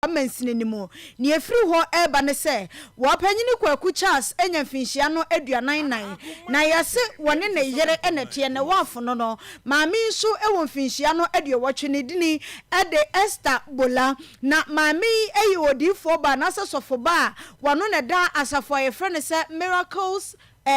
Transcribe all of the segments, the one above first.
amansini ni mu ni efiri ho eba ne se wo panyini kwaku Charles enya finhia no aduanan na yase wone ne yere enete ne wafo no maami nso ewo finhia no aduawotwe ne dini ede Esther Bola na maami eyi odifo ba na sesofo ba wano ne da asafo ayefre se Miracles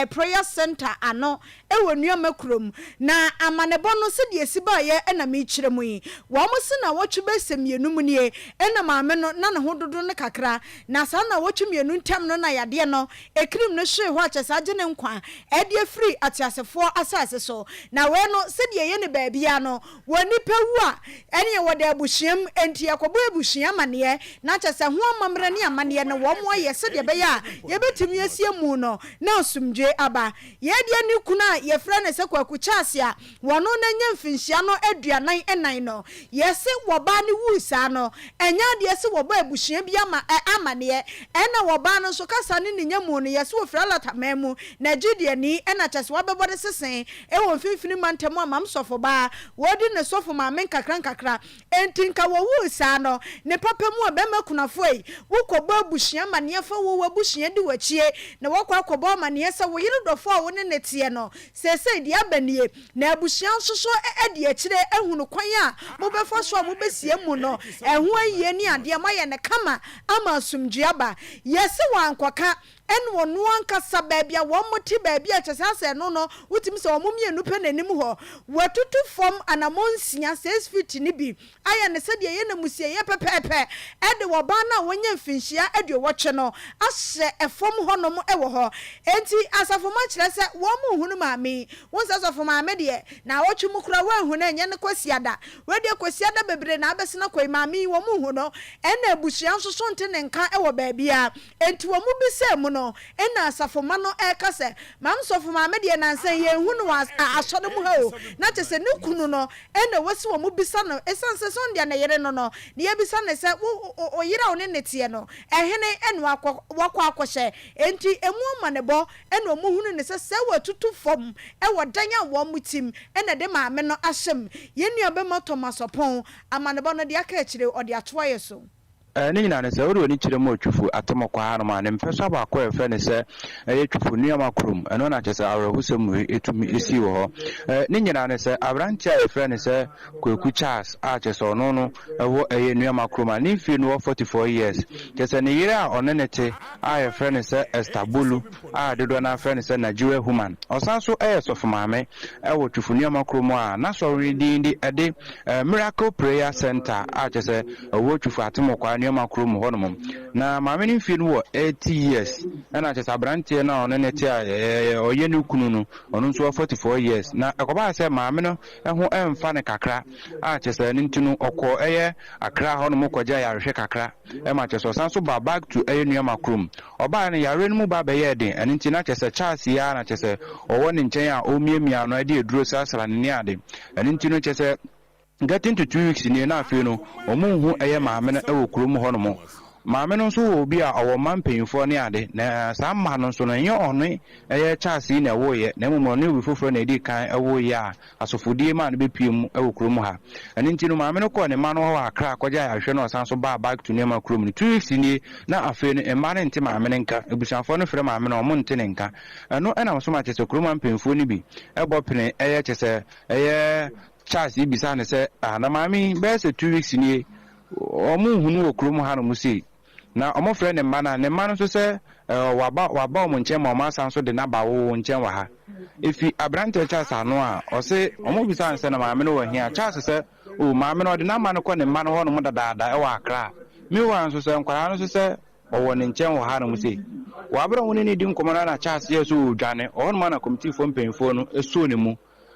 prayer center ano ewo Nuamakrom na amanebo no se de esiba ye na me kiremu yi wo mo se na wotwe besemienu mu nie na maame no na ne hododo ne kakra na sa na wotwe mienu ntam no na yade no ekrim no hwe ho akyesa age ne nkwa de free atiasefo asase so na we no se de ye ne baabia no woni pewu a ene wo de abuhyiam enti yakobo abuhyiam mane na akyesa ho amamre ne amane ne wo mo ye se de be ya ye betimi asie mu no na osumdwe aba ye de ni kuna ye fra ne se kwaku Charles a wono na nya mfinhia no aduanan enan no ye se wo ba ne wusa no enya de se wo ba abuhyiam bia ma amane ena wo ba no so kasa ne nya mu no ye se wo fra latamemu na gidie ni ena kyese wo bebode sesen e wo mfimfini mantemu amam sofo ba wodi ne sofo ma men kakra entinka wo wusa no ne papa mu obema kunafo yi wo ko ba abuhyiam mane fa wo abuhyiam di wachie na wo kwa kobo mane se wo yiri dofo a wo ne netie no sese di abanie na abuhyiam soso de akire ehunu kwan a mo befo so mo besie mu no eho ayie ni ade maye ne kama ama asumdue aba yesi wankwaka en wonu ankasa baabia wo moti baabia kyesase no wutimi se wo mienu pe nanim ho watutu fom anamonsia 6 feet ni bi aya ne se de ye na musie ye pepepe ede wo ba na wonye mfinhia ade wo no ahye efom honom ewo ho enti asafo ma kire se wo mu hunu maami won se asafo maame de na wotwe mu kura wa hunu enye ne kwasiada we de kwasiada bebre na abesina koi maami wo mu hunu ena abuhia nsoso nte ne nka ewo baabia enti wo mu bise mu no ena asafoma no ekase mam sofoma me na nsan ye hunu asode mu ha o na tese ne kunu no ena wasi wo mu bisa no esanse so ndia na yere no ne ye bisa ne se o yira o ne netie no ehene enu wakwa akwhye enti emu amanebo ena mu hunu ne se watutu fom wo danya wo mutim ena de maame no ahyem ye nuabema Thomas Opon amanebo no de aka akire o de atoa yeso ne nyina ne se wori kyerɛ mu atwufu atomokwa ha no ma ne mpɛso ba akɔ efe ne se twufu Nuamakrom ɛno na kyerɛ awrahusɛm etumi esi wɔ hɔ ne nyina ne se abrantia efe ne se kwaku Charles a kyerɛ ɔno no ɛwɔ Nuamakrom a ne fi no 44 years kyerɛ ne yere a ɔne ne te a efe ne se Esther Bola a dodo na efe ne se Nigeria human ɔsan so sɔfo maame ɛwɔ twufu Nuamakrom a na sɔre dindi ɛde Miracle Prayer Center a kyerɛ ɛwɔ twufu atomokwa Nuamakrom honom na maame ne fi no wɔ 80 years na kyesa brantie na ɔne ne te ɔye ne kunu no ɔno nso 44 years na ɛkɔba sɛ maame no ɛho ɛmfa ne kakra a kyesa ne ntino ɔkɔ Akra honom kɔgya yarehwɛ kakra ma kyesa ɔsan so ba back to Nuamakrom ɔba ne yare no mu ba bɛyɛ den ɛne nti na kyesa Charles ya na kyesa ɔwɔ ne nkyɛn a ɔmiamia no ɛde eduro sasra ne ade ɛne nti no kyesa getting to 2 weeks ni na afi no omunhu maame no ewo kurom ho no mo maame no nso obi a owo mampanyfo ne ade na saa ma no nso no nye ono Charles na ewo ye na mmom no foforo na edi kan ewo ye a asofodie ma no bepiem ewo kurom ha ani nti no maame no kɔ ne ma no ho Akra akɔgya ahwɛ no osan so ba back to Nuamakrom 2 weeks ni na afi no emma ne nte maame ne nka ebusanfo no frɛ maame no omo nte ne nka ɛno ɛna so ma kyese kurom mampanyfo ni bi ɛbɔ pene kyese Charles ibisa ne se na maami be se 2 weeks ni omu hunu okrom ha no musi na omo frɛ ne ma na ne ma no so se waba omo nkyɛn ma omo asan so de na ba wo nkyɛn wa ha efi abrante Charles ano a ɔse omo bisa ne se na maami no wɔ hia Charles se o maami no de na ma no kɔ ne ma no ho no mo dadaada ɛwɔ Akra mi wa nso se nkwara no so se ɔwɔ ne nkyɛn wɔ ha no musi wabra ho ne di nkɔmɔ na Charles yɛ so odwane ɔno ma na committee fo mpanyfo no esuo ne mu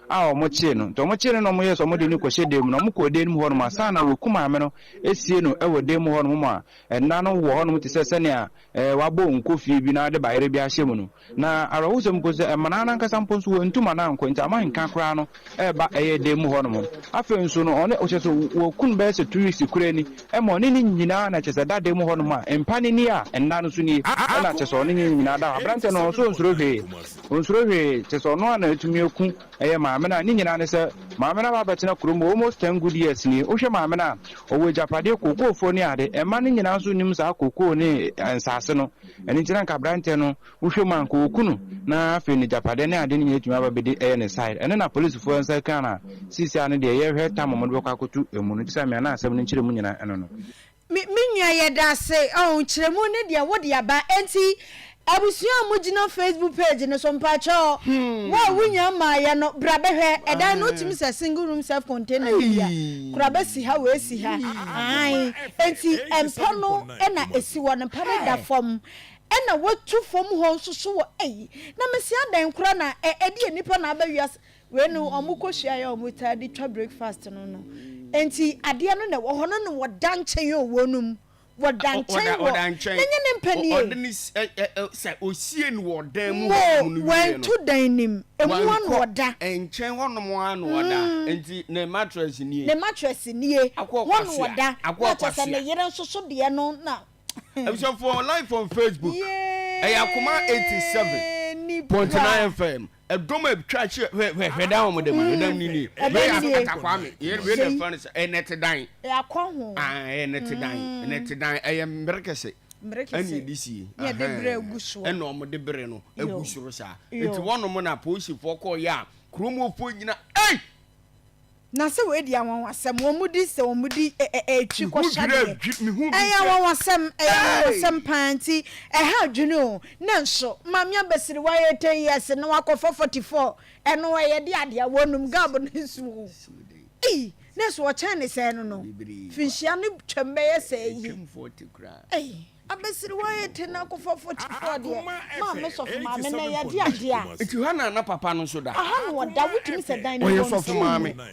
a omochie no to omochie no mo yeso mo de ni kwhye dem no mo ko de mu ho no ma sa na wokuma me no esie no ewo de mu ho no mo a enna no wo ho no te sese ne a wabo nkofie bi na de bayere bi ahye mu no na arawusem ko se emana na nkasa mponso wo ntuma na nko nta ma nka kra no eba de mu ho no mo afa nso no one o cheso wo kun be se 2 weeks kure ni e mo ne ni nyina na chese da de mu ho no ma empani ni a enna no so ni na cheso ne ni nyina da abrante no so nsuro hwe cheso no na etumi eku ma maame na ni nyina ne sɛ maame na ba betena kurom almost 10 good years ni wohwɛ maame na owo japade kokofo ni ade ɛma ne nyina nso nim saa koko ne nsase no ɛni ntina nka brante no wohwɛ man ko okunu na afi ne japade ne ade ne nyina tuma ba bedi ɛyɛ ne side ɛne na police fo nsa kana sisia ne de yɛhwɛ tamamo de bɛkɔ akotu emu no tisa me na asɛm ne nkyerɛ mu nyina ɛno no mi nua yɛ da se nkyerɛ mu ne de wo de aba enti abusua mo gina Facebook page ne so mpacho wa wunya maye no bra behwe edan no timi se single room self contained area kura be si ha we si ha ai enti empa no na esi wo ne pa da fom na watu fom ho nsoso wo na mesi adan kura na edi nipa na abawia we no omukohia ya omutadi twa breakfast no enti ade no na wo hono no wodan chen yo wonum wodanchen wo nenye ne mpanie odeni say osie no wodan mu no wentu dan nim emu an woda enchen honom an woda enti ne mattress nie won woda na se ne yere nsoso de no na so for live on Facebook Akoma 87.9 FM Edoma church we down with them ni we atakwa me we the furnace enet dan akwa ho enet dan mrekese ani disi ye de bre aguso ena om de bre no agusuro sa enti wono mo na police fo ko ya kromo fo nyina na se we di awon asem wo mudi se wo mudi etwi ko shade awon asem asem panti ha dwunu na nso mamia besiri wa ye 10 years na wakofo 44 eno wa ye di ade awonum gabo nsu na so wo chan ne se no finhia ne twembe ye se yi abesiri wa ye 10 na akofo 44 de ma me so fo ma me na ye di ade a eti hana na papa no so da aha no da wutimi se dan no so fo ma me ne ye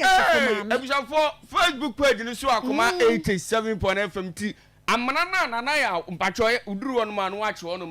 so fo ma me ebusha for Facebook page ni so Akoma 87.fm amana na ya mpacho uduru wonu ma no wa che wonu